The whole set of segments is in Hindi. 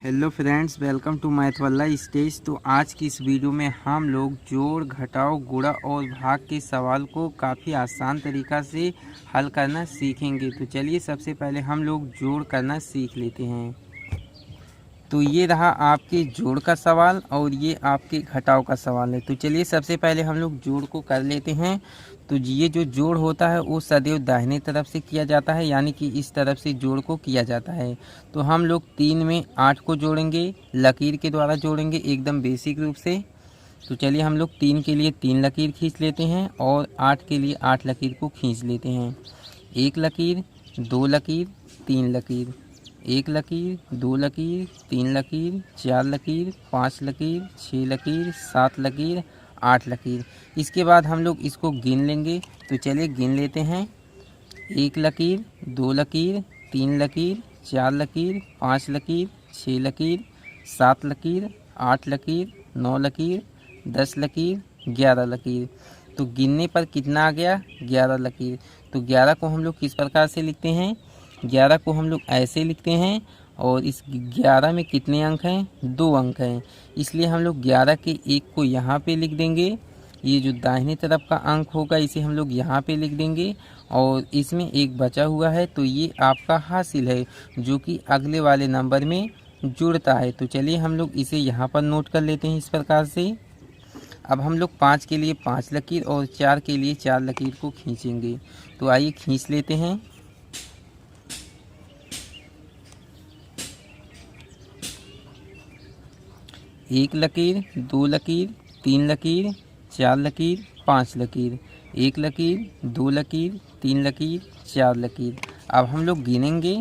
Hello friends, welcome to math वाला स्टेज। तो आज की इस वीडियो में हम लोग जोड़, घटाव, गुणा और भाग के सवाल को काफ़ी आसान तरीक़ा से हल करना सीखेंगे। तो चलिए सबसे पहले हम लोग जोड़ करना सीख लेते हैं। तो ये रहा आपके जोड़ का सवाल और ये आपके घटाव का सवाल है। तो चलिए सबसे पहले हम लोग जोड़ को कर लेते हैं। तो ये जो जोड़ होता है वो सदैव दाहिने तरफ से किया जाता है, यानी कि इस तरफ से जोड़ को किया जाता है। तो हम लोग 3 में 8 को जोड़ेंगे, लकीर के द्वारा जोड़ेंगे एकदम बेसिक रूप से। तो चलिए हम लोग 3 के लिए 3 लकीर खींच लेते हैं और 8 के लिए 8 लकीर को खींच लेते हैं। 1 लकीर, 2 लकीर, 3 लकीर, 1 लकीर, 2 लकीर, 3 लकीर, 4 लकीर, 5 लकीर, 6 लकीर, 7 लकीर, 8 लकीर। इसके बाद हम लोग इसको गिन लेंगे। तो चलिए गिन लेते हैं। 1 लकीर, 2 लकीर, 3 लकीर, 4 लकीर, 5 लकीर, 6 लकीर, 7 लकीर, 8 लकीर, 9 लकीर, 10 लकीर, 11 लकीर। तो गिनने पर कितना आ गया? 11 लकीर। तो 11 को हम लोग किस प्रकार से लिखते हैं? 11 को हम लोग ऐसे लिखते हैं और इस 11 में कितने अंक हैं? 2 अंक हैं। इसलिए हम लोग 11 के 1 को यहाँ पे लिख देंगे। ये जो दाहिने तरफ का अंक होगा इसे हम लोग यहाँ पे लिख देंगे और इसमें एक बचा हुआ है, तो ये आपका हासिल है जो कि अगले वाले नंबर में जुड़ता है। तो चलिए हम लोग इसे यहाँ पर नोट कर लेते हैं इस प्रकार से। अब हम लोग 5 के लिए 5 लकीर और 4 के लिए 4 लकीर को खींचेंगे। तो आइए खींच लेते हैं। 1 लकीर, 2 लकीर, 3 लकीर, 4 लकीर, 5 लकीर, 1 लकीर, 2 लकीर, 3 लकीर, 4 लकीर। अब हम लोग गिनेंगे।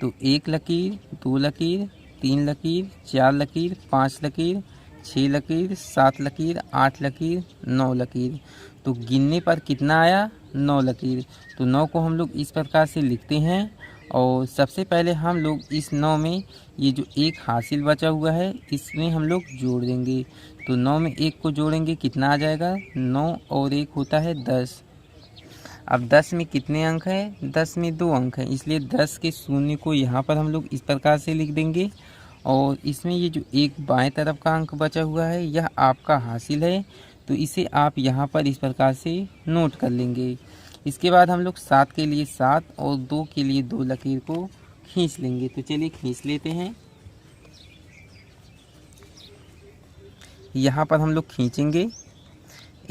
तो 1 लकीर, 2 लकीर, 3 लकीर, 4 लकीर, 5 लकीर, 6 लकीर, 7 लकीर, 8 लकीर, 9 लकीर। तो गिनने पर कितना आया? 9 लकीर। तो 9 को हम लोग इस प्रकार से लिखते हैं और सबसे पहले हम लोग इस 9 में ये जो एक हासिल बचा हुआ है इसमें हम लोग जोड़ देंगे। तो 9 में 1 को जोड़ेंगे, कितना आ जाएगा? 9 और 1 होता है 10। अब 10 में कितने अंक हैं? 10 में 2 अंक हैं, इसलिए 10 के शून्य को यहाँ पर हम लोग इस प्रकार से लिख देंगे और इसमें ये जो एक बाएं तरफ का अंक बचा हुआ है यह आपका हासिल है। तो इसे आप यहाँ पर इस प्रकार से नोट कर लेंगे। इसके बाद हम लोग 7 के लिए 7 और 2 के लिए 2 लकीर को खींच लेंगे। तो चलिए खींच लेते हैं। यहाँ पर हम लोग खींचेंगे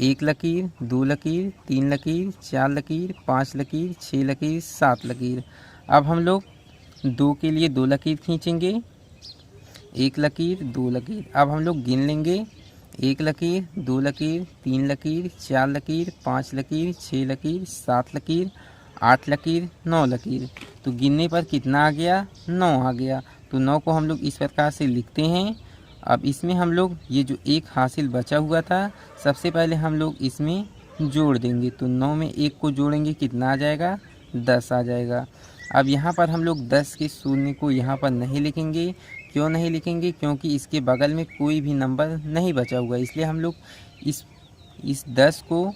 1 लकीर, 2 लकीर, 3 लकीर, 4 लकीर, 5 लकीर, 6 लकीर, 7 लकीर। अब हम लोग 2 के लिए 2 लकीर खींचेंगे। 1 लकीर, 2 लकीर। अब हम लोग गिन लेंगे। 1 लकीर, 2 लकीर, 3 लकीर, 4 लकीर, 5 लकीर, 6 लकीर, 7 लकीर, 8 लकीर, 9 लकीर। तो गिनने पर कितना आ गया? 9 आ गया। तो 9 को हम लोग इस प्रकार से लिखते हैं। अब इसमें हम लोग ये जो एक हासिल बचा हुआ था सबसे पहले हम लोग इसमें जोड़ देंगे। तो 9 में 1 को जोड़ेंगे, कितना आ जाएगा? 10 आ जाएगा। अब यहाँ पर हम लोग 10 के शून्य को यहाँ पर नहीं लिखेंगे। क्यों नहीं लिखेंगे? क्योंकि इसके बगल में कोई भी नंबर नहीं बचा हुआ, इसलिए हम लोग इस 10 को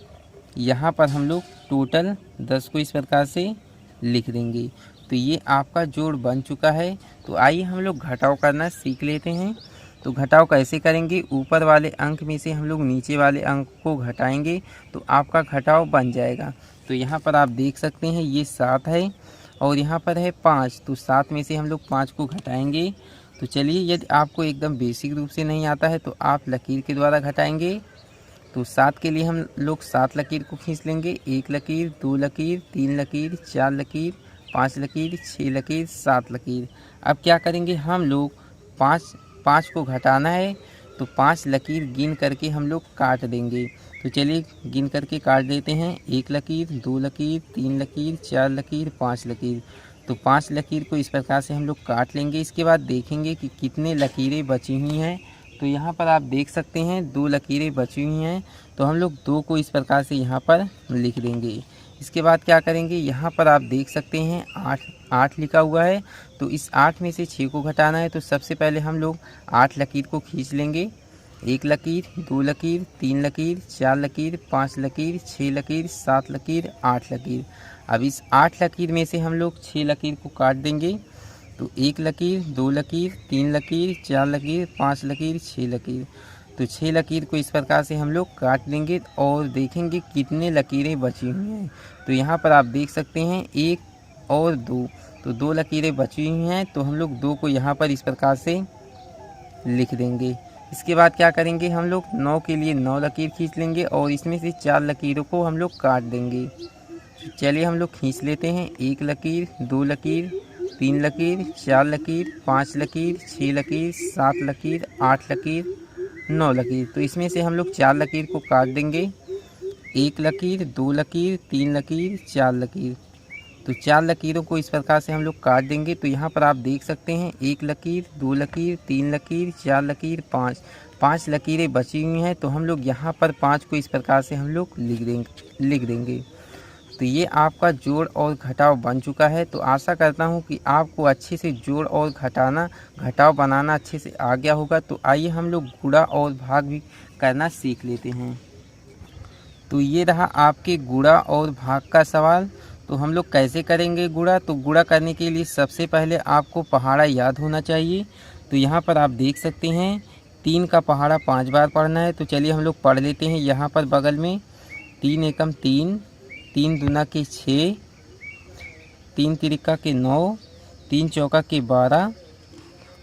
यहाँ पर हम लोग टोटल 10 को इस प्रकार से लिख देंगे। तो ये आपका जोड़ बन चुका है। तो आइए हम लोग घटाव करना सीख लेते हैं। तो घटाव कैसे करेंगे? ऊपर वाले अंक में से हम लोग नीचे वाले अंक को घटाएंगे तो आपका घटाव बन जाएगा। तो यहाँ पर आप देख सकते हैं ये 7 है और यहाँ पर है 5। तो 7 में से हम लोग 5 को घटाएंगे। तो चलिए, यदि आपको एकदम बेसिक रूप से नहीं आता है तो आप लकीर के द्वारा घटाएंगे। तो 7 के लिए हम लोग 7 लकीर को खींच लेंगे। 1 लकीर, 2 लकीर, 3 लकीर, 4 लकीर, 5 लकीर, 6 लकीर, 7 लकीर। अब क्या करेंगे? हम लोग 5 को घटाना है तो 5 लकीर गिन करके हम लोग काट देंगे। तो चलिए गिन करके काट देते हैं। 1 लकीर, 2 लकीर, 3 लकीर, 4 लकीर, 5 लकीर। तो 5 लकीर को इस प्रकार से हम लोग काट लेंगे। इसके बाद देखेंगे कि कितने लकीरें बची हुई हैं। तो यहाँ पर आप देख सकते हैं 2 लकीरें बची हुई हैं। तो हम लोग 2 को इस प्रकार से यहाँ पर लिख देंगे। इसके बाद क्या करेंगे? यहाँ पर आप देख सकते हैं 8 लिखा हुआ है। तो इस 8 में से 6 को घटाना है तो सबसे पहले हम लोग 8 लकीर को खींच लेंगे। 1 लकीर, 2 लकीर, 3 लकीर, 4 लकीर, 5 लकीर, 6 लकीर, 7 लकीर, 8 लकीर। अब इस 8 लकीर में से हम लोग 6 लकीर को काट देंगे। तो 1 लकीर, 2 लकीर, 3 लकीर, 4 लकीर, 5 लकीर, 6 लकीर। तो 6 लकीर को इस प्रकार से हम लोग काट देंगे और देखेंगे कितने लकीरें बची हुई हैं। तो यहाँ पर आप देख सकते हैं 1 और 2, तो 2 लकीरें बची हुई हैं। तो हम लोग 2 को यहाँ पर इस प्रकार से लिख देंगे। इसके बाद क्या करेंगे, हम लोग 9 के लिए 9 लकीर खींच लेंगे और इसमें से 4 लकीरों को हम लोग काट देंगे। चलिए हम लोग खींच लेते हैं। 1 लकीर, 2 लकीर, 3 लकीर, 4 लकीर, 5 लकीर, 6 लकीर, 7 लकीर, 8 लकीर, 9 लकीर। तो इसमें से हम लोग 4 लकीर को काट देंगे। 1 लकीर, 2 लकीर, 3 लकीर, 4 लकीर। तो 4 लकीरों को इस प्रकार से हम लोग काट देंगे। तो यहाँ पर आप देख सकते हैं 1 लकीर, 2 लकीर, 3 लकीर, 4 लकीर, 5 लकीरें बची हुई हैं। तो हम लोग यहाँ पर 5 को इस प्रकार से हम लोग लिख देंगे। तो ये आपका जोड़ और घटाव बन चुका है। तो आशा करता हूँ कि आपको अच्छे से जोड़ और घटाव बनाना अच्छे से आ गया होगा। तो आइए हम लोग गुणा और भाग भी करना सीख लेते हैं। तो ये रहा आपके गुणा और भाग का सवाल। तो हम लोग कैसे करेंगे गुणा। तो गुणा करने के लिए सबसे पहले आपको पहाड़ा याद होना चाहिए। तो यहाँ पर आप देख सकते हैं 3 का पहाड़ा 5 बार पढ़ना है। तो चलिए हम लोग पढ़ लेते हैं। यहाँ पर बगल में 3 एकम 3, 3 दूना के 6, 3 तिरिका के 9, 3 चौका के 12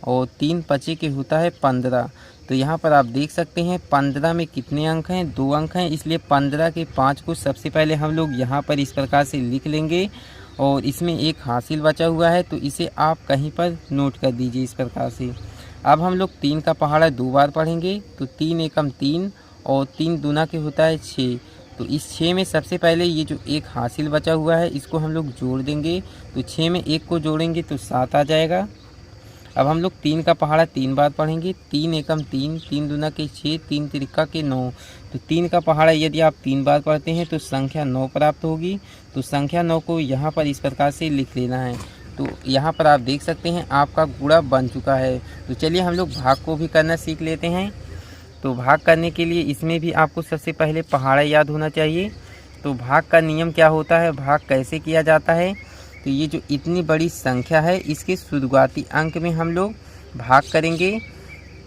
और 3 पचे के होता है 15। तो यहाँ पर आप देख सकते हैं 15 में कितने अंक हैं, 2 अंक हैं। इसलिए 15 के 5 को सबसे पहले हम लोग यहाँ पर इस प्रकार से लिख लेंगे और इसमें एक हासिल बचा हुआ है। तो इसे आप कहीं पर नोट कर दीजिए इस प्रकार से। अब हम लोग 3 का पहाड़ा 2 बार पढ़ेंगे। तो 3 एकम 3 और 3 दूना के होता है 6। तो इस 6 में सबसे पहले ये जो एक हासिल बचा हुआ है इसको हम लोग जोड़ देंगे। तो 6 में 1 को जोड़ेंगे तो 7 आ जाएगा। अब हम लोग 3 का पहाड़ा 3 बार पढ़ेंगे। 3 एकम 3, 3 दूना के 6, 3 तिरिका के 9। तो 3 का पहाड़ा यदि आप 3 बार पढ़ते हैं तो संख्या 9 प्राप्त होगी। तो संख्या 9 को यहाँ पर इस प्रकार से लिख लेना है। तो यहाँ पर आप देख सकते हैं आपका गुणा बन चुका है। तो चलिए हम लोग भाग को भी करना सीख लेते हैं। तो भाग करने के लिए इसमें भी आपको सबसे पहले पहाड़ा याद होना चाहिए। तो भाग का नियम क्या होता है, भाग कैसे किया जाता है। तो ये जो इतनी बड़ी संख्या है इसके शुरुआती अंक में हम लोग भाग करेंगे।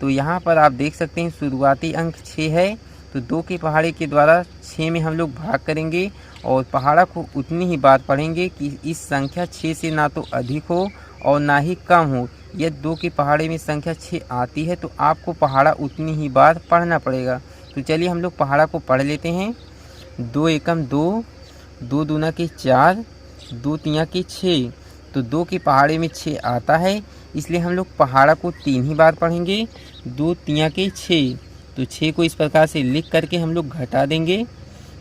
तो यहाँ पर आप देख सकते हैं शुरुआती अंक 6 है। तो 2 के पहाड़े के द्वारा 6 में हम लोग भाग करेंगे और पहाड़ा को उतनी ही बार पढ़ेंगे कि इस संख्या 6 से ना तो अधिक हो और ना ही कम हो। यदि 2 के पहाड़े में संख्या 6 आती है तो आपको पहाड़ा उतनी ही बार पढ़ना पड़ेगा। तो चलिए हम लोग पहाड़ा को पढ़ लेते हैं। 2 एकम 2, 2 दूना के 4, 2 तिया के 6। तो 2 के पहाड़े में 6 आता है इसलिए हम लोग पहाड़ा को 3 ही बार पढ़ेंगे। 2 तिया के 6। तो 6 को इस प्रकार से लिख करके हम लोग घटा देंगे।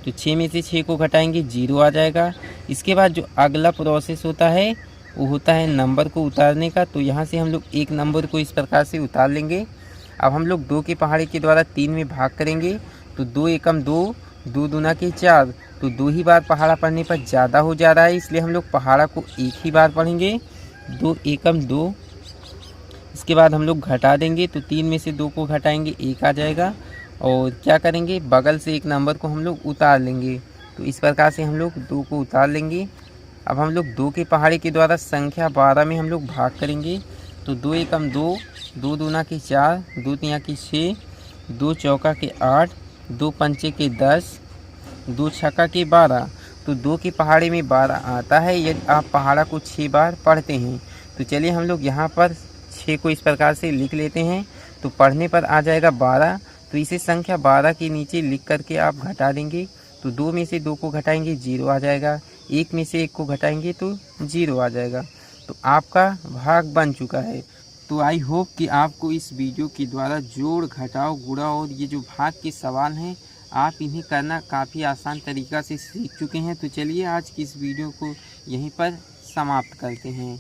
तो 6 में से 6 को घटाएंगे 0 आ जाएगा। इसके बाद जो अगला प्रोसेस होता है वो होता है नंबर को उतारने का। तो यहाँ से हम लोग एक नंबर को इस प्रकार से उतार लेंगे। अब हम लोग 2 के पहाड़े के द्वारा 3 में भाग करेंगे। तो 2 एकम 2, 2 दूना के 4। तो 2 ही बार पहाड़ा पढ़ने पर ज़्यादा हो जा रहा है इसलिए हम लोग पहाड़ा को 1 ही बार पढ़ेंगे। 2 एकम 2। इसके बाद हम लोग घटा देंगे। तो 3 में से 2 को घटाएंगे 1 आ जाएगा। और क्या करेंगे, बगल से एक नंबर को हम लोग उतार लेंगे। तो इस प्रकार से हम लोग 2 को उतार लेंगे। अब हम लोग 2 के पहाड़े के द्वारा संख्या 12 में हम लोग भाग करेंगे। तो 2 एकम 2, 2 दूना के 4, 2 तिया के 6, 2 चौका के 8, 2 पंचे के 10, 2 छक्का के 12। तो 2 के पहाड़े में 12 आता है यदि आप पहाड़ा को 6 बार पढ़ते हैं। तो चलिए हम लोग यहाँ पर 6 को इस प्रकार से लिख लेते हैं। तो पढ़ने पर आ जाएगा 12। तो इसे संख्या 12 के नीचे लिख करके आप घटा देंगे। तो 2 में से 2 को घटाएंगे 0 आ जाएगा। 1 में से 1 को घटाएंगे तो 0 आ जाएगा। तो आपका भाग बन चुका है। तो आई होप कि आपको इस वीडियो के द्वारा जोड़, घटाव, गुणा और ये जो भाग के सवाल हैं आप इन्हें करना काफ़ी आसान तरीक़ा से सीख चुके हैं। तो चलिए आज की इस वीडियो को यहीं पर समाप्त करते हैं।